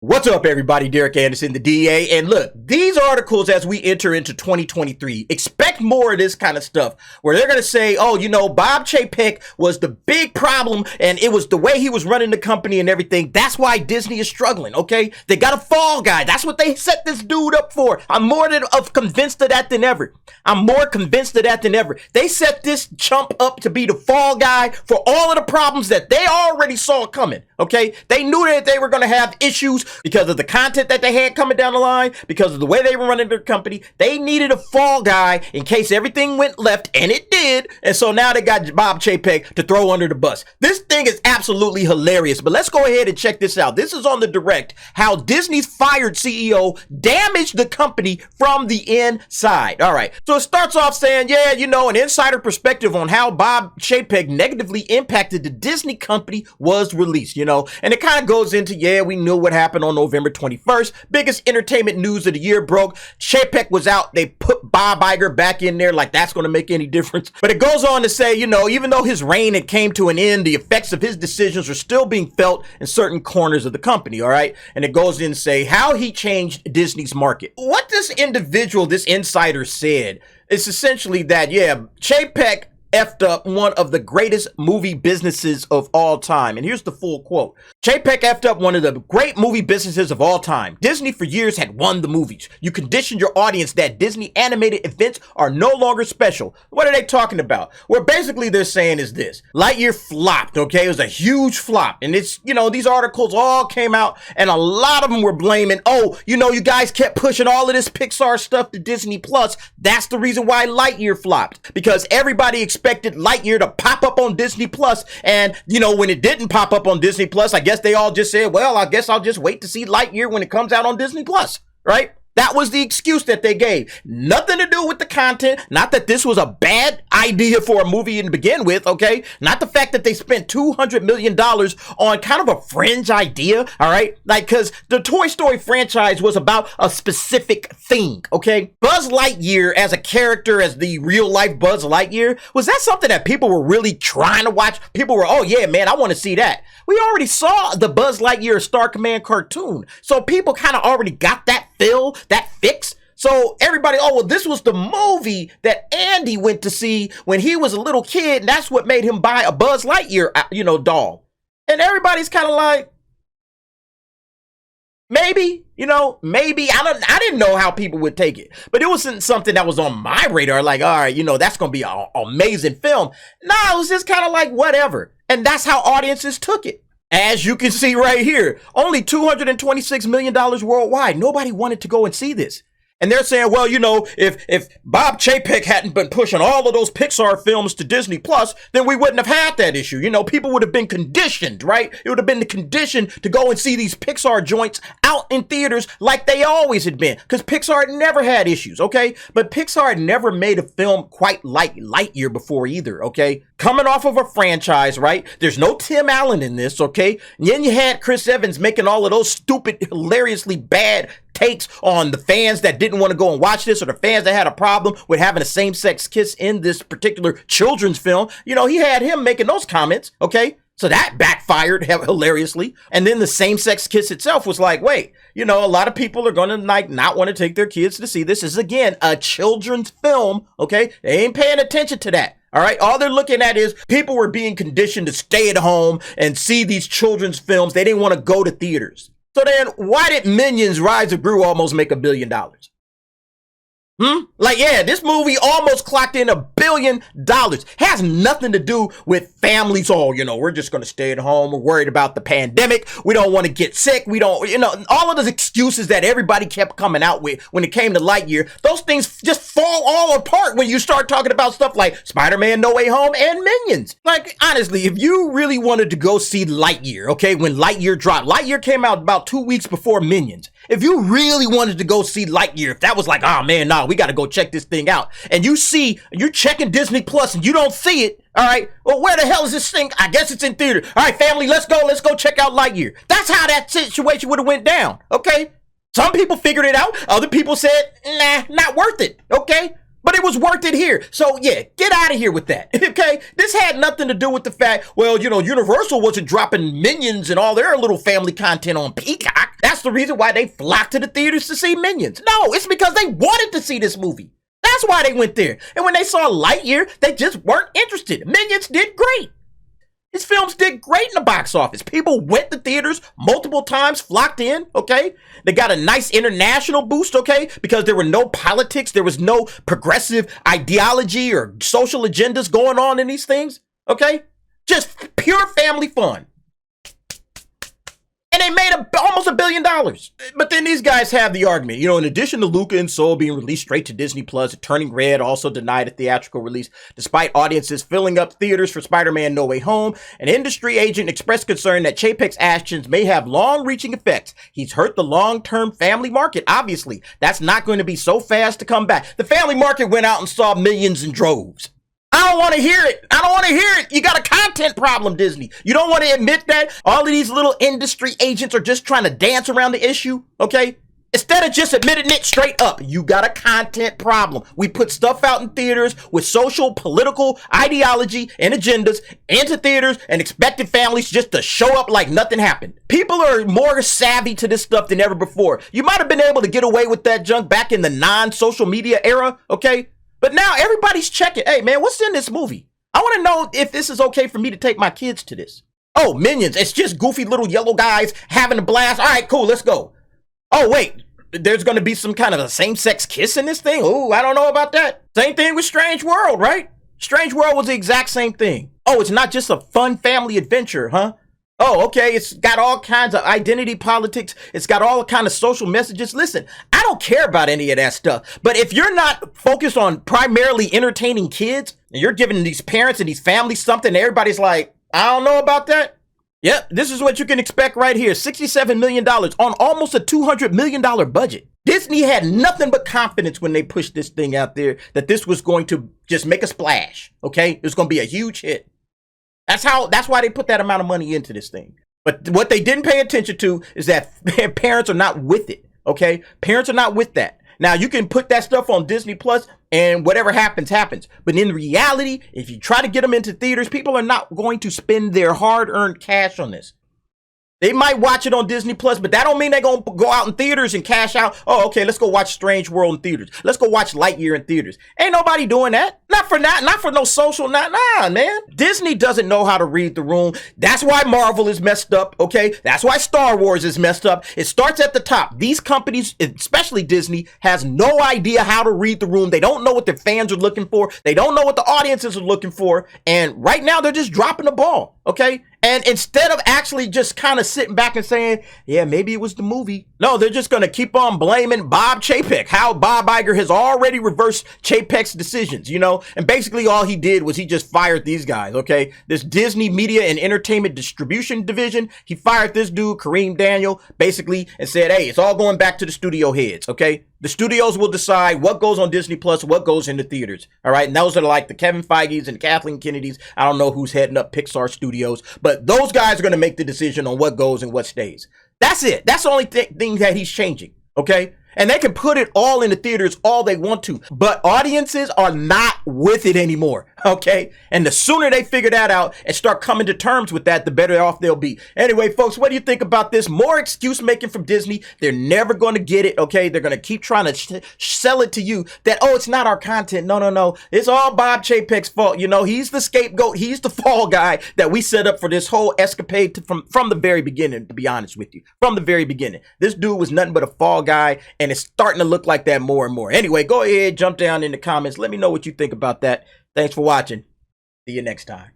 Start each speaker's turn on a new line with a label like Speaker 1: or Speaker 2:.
Speaker 1: What's up, everybody? Derek Anderson, the DA. And look, these articles as we enter into 2023, expect more of this kind of stuff where they're going to say, oh, Bob Chapek was the big problem and it was the way he was running the company and everything. That's why Disney is struggling, okay? They got a fall guy. That's what they set this dude up for. I'm more convinced of that than ever. They set this chump up to be the fall guy for all of the problems that they already saw coming, okay? They knew that they were going to have issues because of the content that they had coming down the line, because of the way they were running their company. They needed a fall guy in case everything went left, and it did. And so now they got Bob Chapek to throw under the bus. This thing is absolutely hilarious, but let's go ahead and check this out. This is on the direct, how Disney's fired CEO damaged the company from the inside. All right, so it starts off saying, an insider perspective on how Bob Chapek negatively impacted the Disney company was released, and it kind of goes into, we knew what happened on November 21st. Biggest entertainment news of the year broke. Chapek was out. They put Bob Iger back in there like that's going to make any difference. But it goes on to say, even though his reign had came to an end, the effects of his decisions are still being felt in certain corners of the company, all right? And it goes in to say how he changed Disney's market. What this individual, this insider said is essentially that, Chapek effed up one of the greatest movie businesses of all time. And here's the full quote. Chapek effed up one of the great movie businesses of all time. Disney for years had won the movies. You conditioned your audience that Disney animated events are no longer special. What are they talking about? Well, basically they're saying is this. Lightyear flopped, okay? It was a huge flop. And it's, these articles all came out and a lot of them were blaming, you guys kept pushing all of this Pixar stuff to Disney Plus. That's the reason why Lightyear flopped. Because everybody expected Lightyear to pop up on Disney Plus, and when it didn't pop up on Disney Plus, I guess they all just said, well, I guess I'll just wait to see Lightyear when it comes out on Disney Plus, right? That was the excuse that they gave. Nothing to do with the content. Not that this was a bad idea for a movie to begin with, okay? Not the fact that they spent $200 million on kind of a fringe idea, all right? Because the Toy Story franchise was about a specific thing, okay? Buzz Lightyear as a character, as the real-life Buzz Lightyear, was that something that people were really trying to watch? People were, oh, yeah, man, I want to see that. We already saw the Buzz Lightyear Star Command cartoon, so people kind of already got that feel, that fix. So everybody, this was the movie that Andy went to see when he was a little kid, and that's what made him buy a Buzz Lightyear, doll. And everybody's kind of like, maybe, I didn't know how people would take it, but it wasn't something that was on my radar. Like, all right, that's going to be an amazing film. No, it was just kind of like whatever. And that's how audiences took it. As you can see right here, only $226 million worldwide. Nobody wanted to go and see this. And they're saying, well, if Bob Chapek hadn't been pushing all of those Pixar films to Disney Plus, then we wouldn't have had that issue. People would have been conditioned, right? It would have been the condition to go and see these Pixar joints out in theaters like they always had been. Because Pixar had never had issues, okay? But Pixar had never made a film quite like Lightyear before either, okay? Coming off of a franchise, right? There's no Tim Allen in this, okay? And then you had Chris Evans making all of those stupid, hilariously bad takes on the fans that didn't want to go and watch this, or the fans that had a problem with having a same-sex kiss in this particular children's film. He had him making those comments, okay? So that backfired hilariously. And then the same-sex kiss itself was like, wait, a lot of people are going to not want to take their kids to see this. This is, again, a children's film, okay? They ain't paying attention to that. All right. All they're looking at is people were being conditioned to stay at home and see these children's films. They didn't want to go to theaters. So then why did Minions Rise of Gru almost make $1 billion? This movie almost clocked in $1 billion. Has nothing to do with families. We're just going to stay at home. We're worried about the pandemic. We don't want to get sick. We don't, all of those excuses that everybody kept coming out with when it came to Lightyear, those things just fall all apart when you start talking about stuff like Spider-Man No Way Home and Minions. Like, honestly, if you really wanted to go see Lightyear, okay, when Lightyear dropped, Lightyear came out about 2 weeks before Minions. If you really wanted to go see Lightyear, if that was like, oh man, we got to go check this thing out. And you're checking Disney Plus and you don't see it. All right. Well, where the hell is this thing? I guess it's in theater. All right, family, let's go check out Lightyear. That's how that situation would have went down. Okay. Some people figured it out. Other people said, nah, not worth it. Okay. But it was worth it here. So yeah, get out of here with that. Okay? This had nothing to do with the fact, well, Universal wasn't dropping Minions and all their little family content on Peacock. That's the reason why they flocked to the theaters to see Minions. No, it's because they wanted to see this movie. That's why they went there. And when they saw Lightyear, they just weren't interested. Minions did great. His films did great in the box office. People went to theaters multiple times, flocked in, okay? They got a nice international boost, okay? Because there were no politics, there was no progressive ideology or social agendas going on in these things, okay? Just pure family fun. And they made almost $1 billion. But then these guys have the argument, in addition to Luca and Soul being released straight to Disney Plus, Turning Red also denied a theatrical release, despite audiences filling up theaters for Spider-Man No Way Home. An industry agent expressed concern that Chapek's actions may have long-reaching effects. He's hurt the long-term family market, obviously. That's not going to be so fast to come back. The family market went out and saw Millions in droves. I don't want to hear it. I don't want to hear it. You got a content problem, Disney. You don't want to admit that? All of these little industry agents are just trying to dance around the issue, okay? Instead of just admitting it straight up, you got a content problem. We put stuff out in theaters with social, political ideology and agendas into theaters and expected families just to show up like nothing happened. People are more savvy to this stuff than ever before. You might have been able to get away with that junk back in the non-social media era, okay? But now everybody's checking. Hey, man, what's in this movie? I want to know if this is okay for me to take my kids to this. Oh, Minions. It's just goofy little yellow guys having a blast. All right, cool. Let's go. Oh, wait. There's going to be some kind of a same-sex kiss in this thing? Oh, I don't know about that. Same thing with Strange World, right? Strange World was the exact same thing. Oh, it's not just a fun family adventure, huh? Oh, okay, it's got all kinds of identity politics. It's got all kinds of social messages. Listen, I don't care about any of that stuff. But if you're not focused on primarily entertaining kids, and you're giving these parents and these families something, everybody's like, I don't know about that. Yep, this is what you can expect right here. $67 million on almost a $200 million budget. Disney had nothing but confidence when they pushed this thing out there that this was going to just make a splash, okay? It was going to be a huge hit. That's why they put that amount of money into this thing. But what they didn't pay attention to is that parents are not with it, okay? Parents are not with that. Now, you can put that stuff on Disney Plus and whatever happens, happens. But in reality, if you try to get them into theaters, people are not going to spend their hard-earned cash on this. They might watch it on Disney Plus, but that don't mean they're going to go out in theaters and cash out. Oh, okay, let's go watch Strange World in theaters. Let's go watch Lightyear in theaters. Ain't nobody doing that. Not for no social, nah, man. Disney doesn't know how to read the room. That's why Marvel is messed up, okay? That's why Star Wars is messed up. It starts at the top. These companies, especially Disney, has no idea how to read the room. They don't know what their fans are looking for. They don't know what the audiences are looking for. And right now, they're just dropping the ball, okay? And instead of actually just kind of sitting back and saying, yeah, maybe it was the movie. No, they're just going to keep on blaming Bob Chapek. How Bob Iger has already reversed Chapek's decisions, And basically all he did was he just fired these guys, okay? This Disney Media and Entertainment Distribution Division, he fired this dude, Kareem Daniel, basically, and said, hey, it's all going back to the studio heads, okay? The studios will decide what goes on Disney Plus, what goes into theaters. All right. And those are like the Kevin Feige's and Kathleen Kennedy's. I don't know who's heading up Pixar Studios, but those guys are going to make the decision on what goes and what stays. That's it. That's the only thing that he's changing. Okay. And they can put it all in the theaters all they want to, but audiences are not with it anymore, okay? And the sooner they figure that out and start coming to terms with that, the better off they'll be. Anyway, folks, what do you think about this? More excuse making from Disney. They're never going to get it, okay? They're going to keep trying to sell it to you that, oh, it's not our content. No. It's all Bob Chapek's fault. He's the scapegoat. He's the fall guy that we set up for this whole escapade from the very beginning, to be honest with you. From the very beginning. This dude was nothing but a fall guy, and it's starting to look like that more and more. Anyway, go ahead, jump down in the comments. Let me know what you think about that. Thanks for watching. See you next time.